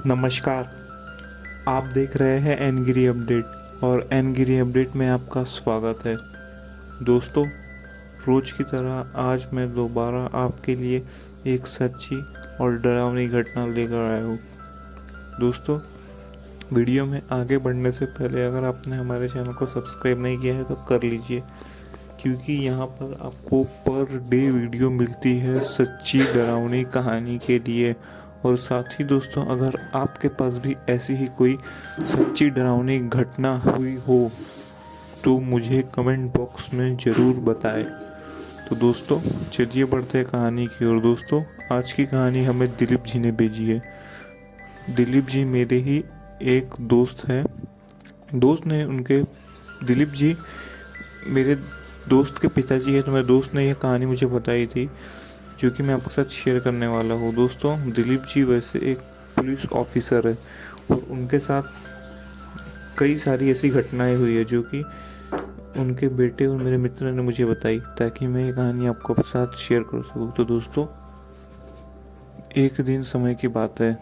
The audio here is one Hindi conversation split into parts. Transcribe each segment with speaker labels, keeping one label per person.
Speaker 1: नमस्कार। आप देख रहे हैं एनगिरी अपडेट और एनगिरी अपडेट में आपका स्वागत है। दोस्तों, रोज़ की तरह आज मैं दोबारा आपके लिए एक सच्ची और डरावनी घटना लेकर आया हूँ। दोस्तों, वीडियो में आगे बढ़ने से पहले अगर आपने हमारे चैनल को सब्सक्राइब नहीं किया है तो कर लीजिए, क्योंकि यहाँ पर आपको पर डे वीडियो मिलती है सच्ची डरावनी कहानी के लिए। और साथ ही दोस्तों, अगर आपके पास भी ऐसी ही कोई सच्ची डरावनी घटना हुई हो तो मुझे कमेंट बॉक्स में ज़रूर बताएं। तो दोस्तों, चलिए बढ़ते हैं कहानी की ओर। दोस्तों, आज की कहानी हमें दिलीप जी ने भेजी है। दिलीप जी मेरे ही एक दोस्त हैं। दोस्त ने उनके दिलीप जी मेरे दोस्त के पिताजी है, तो मेरे दोस्त ने यह कहानी मुझे बताई थी, जो कि मैं आपके साथ शेयर करने वाला हूँ। दोस्तों, दिलीप जी वैसे एक पुलिस ऑफिसर है और उनके साथ कई सारी ऐसी घटनाएं हुई है जो कि उनके बेटे और मेरे मित्र ने मुझे बताई, ताकि मैं ये कहानी आपको साथ शेयर कर सकूँ। तो दोस्तों, एक दिन समय की बात है,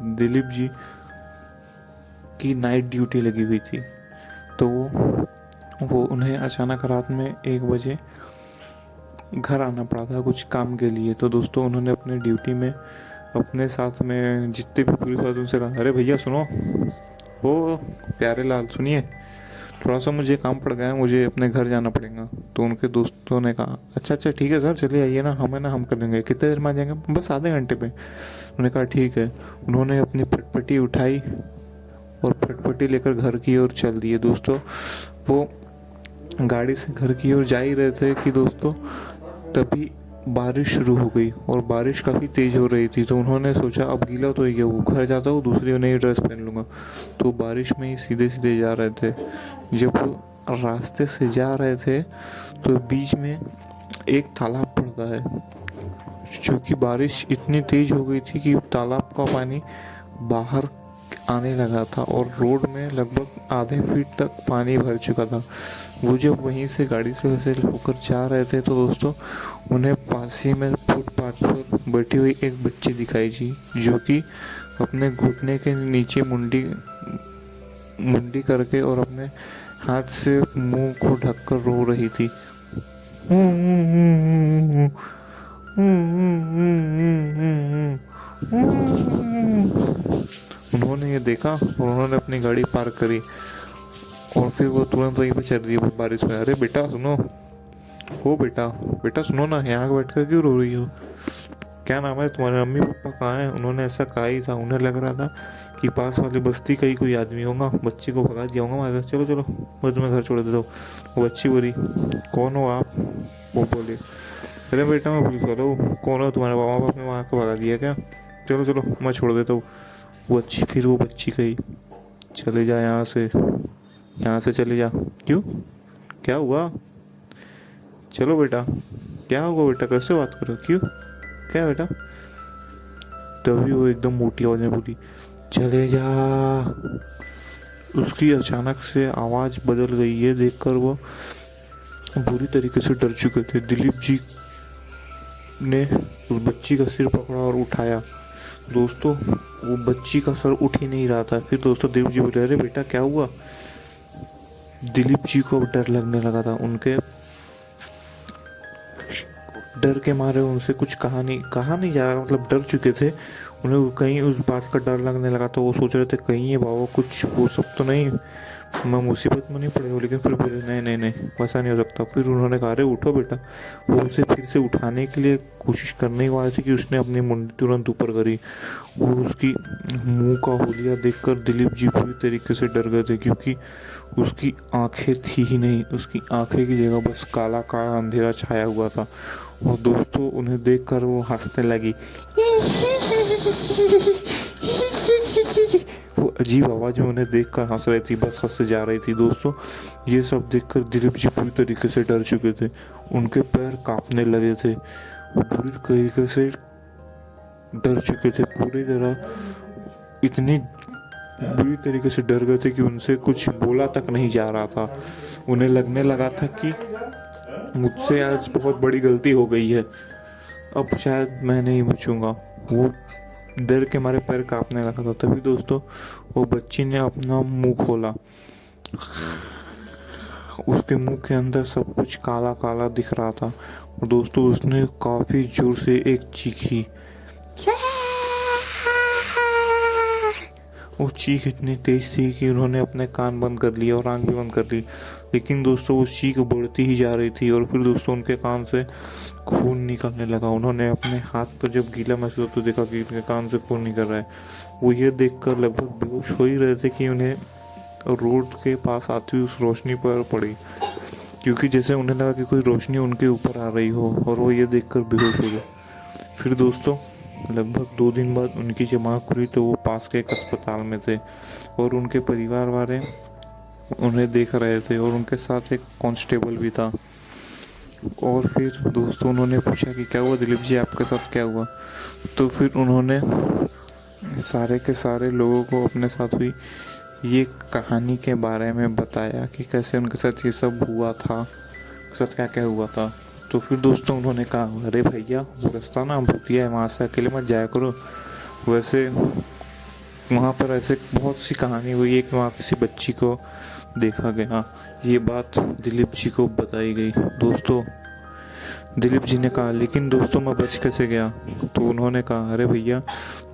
Speaker 1: दिलीप जी की नाइट ड्यूटी लगी हुई थी। तो वो उन्हें अचानक रात में 1 बजे घर आना पड़ा था कुछ काम के लिए। तो दोस्तों, उन्होंने अपने ड्यूटी में अपने साथ में जितने भी पुलिस वाले उनसे कहा, अरे भैया सुनो, वो प्यारे लाल सुनिए, थोड़ा सा मुझे काम पड़ गया है, मुझे अपने घर जाना पड़ेगा। तो उनके दोस्तों ने कहा, अच्छा अच्छा ठीक है सर, चलिए आइए ना, हम कर लेंगे। कितने देर में आ जाएंगे? बस आधे घंटे पे। उन्होंने कहा ठीक है। उन्होंने अपनी फटफटी उठाई और फटफटी लेकर घर की ओर चल दिए। दोस्तों, वो गाड़ी से घर की ओर जा ही रहे थे कि दोस्तों तभी बारिश शुरू हो गई और बारिश काफ़ी तेज़ हो रही थी। तो उन्होंने सोचा अब गीला तो ही है, वो घर जाता हूँ दूसरी नई ड्रेस पहन लूँगा। तो बारिश में ही सीधे सीधे जा रहे थे। जब वो रास्ते से जा रहे थे तो बीच में एक तालाब पड़ता है, जो कि बारिश इतनी तेज़ हो गई थी कि तालाब का पानी बाहर आने लगा था और रोड में लगभग आधे फीट तक पानी भर चुका था। वो जब वहीं से गाड़ी से वैसे होकर जा रहे थे तो दोस्तों, उन्हें पास ही में फुटपाथ पर बैठी हुई एक बच्ची दिखाई जी, जो कि अपने घुटने के नीचे मुंडी करके और अपने हाथ से मुंह को ढककर रो रही थी। उन्होंने ये देखा और उन्होंने अपनी गाड़ी पार्क करी और फिर वो तुरंत वहीं पर चल रही है बारिश में। अरे बेटा सुनो, हो बेटा बेटा सुनो ना, यहाँ बैठ कर क्यों रो रही हो? क्या नाम है तुम्हारे? मम्मी पापा कहाँ हैं? उन्होंने ऐसा कहा ही था। उन्हें लग रहा था कि पास वाली बस्ती का ही कोई आदमी होगा, बच्ची को भगा दिया होगा हमारे। चलो चलो, मैं तुम्हें घर छोड़ देता हूँ। वो बच्ची बोली, कौन हो आप? वो बोले, अरे बेटा मैं पुलिस वाला हूँ। कौन हो? तुम्हारे माँ बाप ने वहाँ को भगा दिया क्या? चलो चलो, मैं छोड़ देता हूँ। वो बच्ची कही, चले जा यहाँ से चले जा। क्यों, क्या हुआ? चलो बेटा। क्या होगा बेटा, कैसे बात करो, क्यों, क्या बेटा? तभी वो एकदम मोटी आवाज में बोली, चले जा। उसकी अचानक से आवाज़ बदल गई। ये देखकर वो बुरी तरीके से डर चुके थे। दिलीप जी ने उस बच्ची का सिर पकड़ा और उठाया। दोस्तों, वो बच्ची का सर उठ ही नहीं रहा था। फिर दोस्तों दिलीप जी बोले, अरे बेटा क्या हुआ? दिलीप जी को डर लगने लगा था। उनके डर के मारे उनसे कुछ कहा नहीं जा रहा, मतलब डर चुके थे। उन्हें कहीं उस बात का डर लगने लगा। तो वो सोच रहे थे कहीं ये बाबा कुछ वो सब तो नहीं, मैं मुसीबत में नहीं पड़े हो। लेकिन फिर बोले, नहीं नहीं नहीं, वैसा नहीं हो सकता। फिर उन्होंने कहा, अरे उठो बेटा। वो उसे फिर से उठाने के लिए कोशिश करने वाले थे कि उसने अपनी मुंडी तुरंत ऊपर करी और उसकी मुंह का होलिया देखकर दिलीप जी पूरी तरीके से डर गए थे, क्योंकि उसकी आंखें थी ही नहीं। उसकी आंखें की जगह बस काला काला अंधेरा छाया हुआ था। और दोस्तों, उन्हें देखकर वो हंसने लगी। वो अजीब आवाज में उन्हें देखकर हंस रही थी, बस हंस जा रही थी। दोस्तों, ये सब देखकर दिलीप जी पूरी तरीके से डर चुके थे। उनके पैर कांपने लगे थे। वो पूरी तरीके से डर चुके थे, पूरी तरह इतनी बुरी तरीके से डर गए थे कि उनसे कुछ बोला तक नहीं जा रहा था। उन्हें लगने लगा था कि मुझसे आज बहुत बड़ी गलती हो गई है, अब शायद मैं नहीं बचूंगा। वो डर के हमारे पैर कांपने लगा था। तभी दोस्तों वो बच्ची ने अपना मुंह खोला। उसके मुंह के अंदर सब कुछ काला काला दिख रहा था। और दोस्तों उसने काफ़ी जोर से एक चीखी। वो चीख इतनी तेज थी कि उन्होंने अपने कान बंद कर लिए और आंख भी बंद कर ली। लेकिन दोस्तों वो चीख बढ़ती ही जा रही थी और फिर दोस्तों उनके कान से खून निकलने लगा। उन्होंने अपने हाथ पर जब गीला महसूस तो देखा कि उनके कान से खून निकल रहा है। वो ये देखकर लगभग बेहोश हो ही रहे थे कि उन्हें रोड के पास आती हुई उस रोशनी पर पड़ी, क्योंकि जैसे उन्हें लगा कि कोई रोशनी उनके ऊपर आ रही हो, और वो ये देखकर बेहोश हो गए। फिर दोस्तों लगभग 2 दिन बाद उनकी जब आँख खुली तो वो पास के एक अस्पताल में थे और उनके परिवार वाले उन्हें देख रहे थे और उनके साथ एक कांस्टेबल भी था। और फिर दोस्तों उन्होंने पूछा कि क्या हुआ दिलीप जी, आपके साथ क्या हुआ। तो फिर उन्होंने सारे के सारे लोगों को अपने साथ हुई ये कहानी के बारे में बताया कि कैसे उनके साथ ये सब हुआ था, उनके साथ क्या क्या हुआ था। तो फिर दोस्तों उन्होंने कहा, अरे भैया वो रास्ता ना भूतिया है, वहाँ से अकेले मत जाया करो। वैसे वहाँ पर ऐसे बहुत सी कहानी हुई है कि वहाँ किसी बच्ची को देखा गया। ये बात दिलीप जी को बताई गई। दोस्तों दिलीप जी ने कहा, लेकिन दोस्तों मैं बच कैसे गया। तो उन्होंने कहा, अरे भैया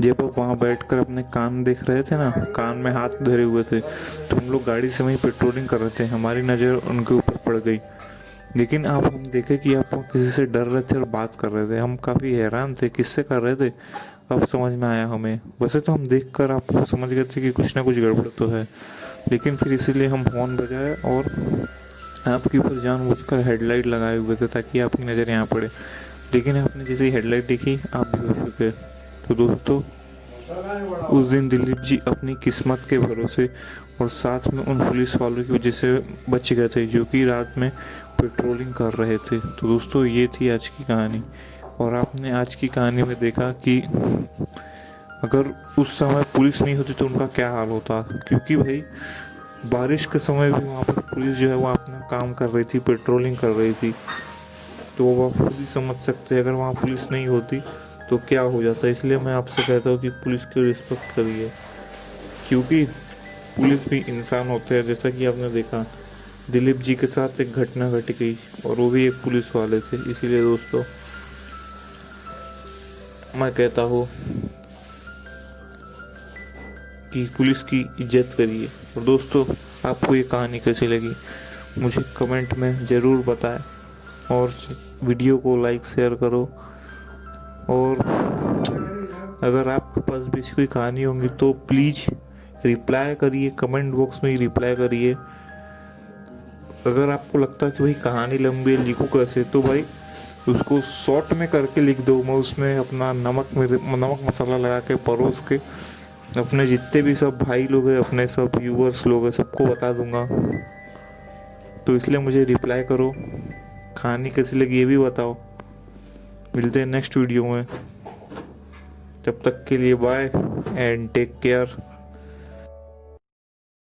Speaker 1: जब आप वहाँ बैठकर अपने कान देख रहे थे ना, कान में हाथ धरे हुए थे, तो हम लोग गाड़ी से वहीं पेट्रोलिंग कर रहे थे, हमारी नज़र उनके ऊपर पड़ गई। लेकिन अब हम देखे कि आप किसी से डर रहे थे और बात कर रहे थे। हम काफ़ी हैरान थे किससे कर रहे थे, अब समझ में आया हमें। वैसे तो हम देख कर आपको समझ गए थे कि कुछ ना कुछ गड़बड़ तो है, लेकिन फिर इसीलिए हम हॉर्न बजाए और आपके ऊपर जानबूझकर हेडलाइट लगाए हुए थे ताकि आपकी नज़र यहाँ पड़े। लेकिन आपने जैसे ही हेडलाइट देखी आप भी हो चुके। तो दोस्तों उस दिन दिलीप जी अपनी किस्मत के भरोसे और साथ में उन पुलिस वालों की वजह से बच गए थे जो कि रात में पेट्रोलिंग कर रहे थे। तो दोस्तों ये थी आज की कहानी। और आपने आज की कहानी में देखा कि अगर उस समय पुलिस नहीं होती तो उनका क्या हाल होता, क्योंकि भाई बारिश के समय भी वहाँ पर पुलिस जो है वो अपना काम कर रही थी, पेट्रोलिंग कर रही थी। तो वो आप खुद ही समझ सकते हैं अगर वहाँ पुलिस नहीं होती तो क्या हो जाता। इसलिए मैं आपसे कहता हूँ कि पुलिस की रिस्पेक्ट करिए, क्योंकि पुलिस भी इंसान होते हैं। जैसा कि आपने देखा दिलीप जी के साथ एक घटना घट गई और वो भी एक पुलिस वाले थे। इसीलिए दोस्तों मैं कहता हूँ कि पुलिस की इज्जत करिए। और दोस्तों आपको ये कहानी कैसी लगी मुझे कमेंट में ज़रूर बताएं और वीडियो को लाइक शेयर करो। और अगर आपके पास भी ऐसी कोई कहानी होंगी तो प्लीज़ रिप्लाई करिए, कमेंट बॉक्स में ही रिप्लाई करिए। अगर आपको लगता है कि भाई कहानी लंबी है लिखो कैसे, तो भाई उसको शॉर्ट में करके लिख दो। मैं उसमें अपना नमक मसाला लगा के परोस के अपने जितने भी सब भाई लोग हैं, अपने सब व्यूअर्स लोग हैं, सबको बता दूंगा। तो इसलिए मुझे रिप्लाई करो, कहानी कैसी लगी ये भी बताओ। मिलते हैं नेक्स्ट वीडियो में, तब तक के लिए बाय एंड टेक केयर।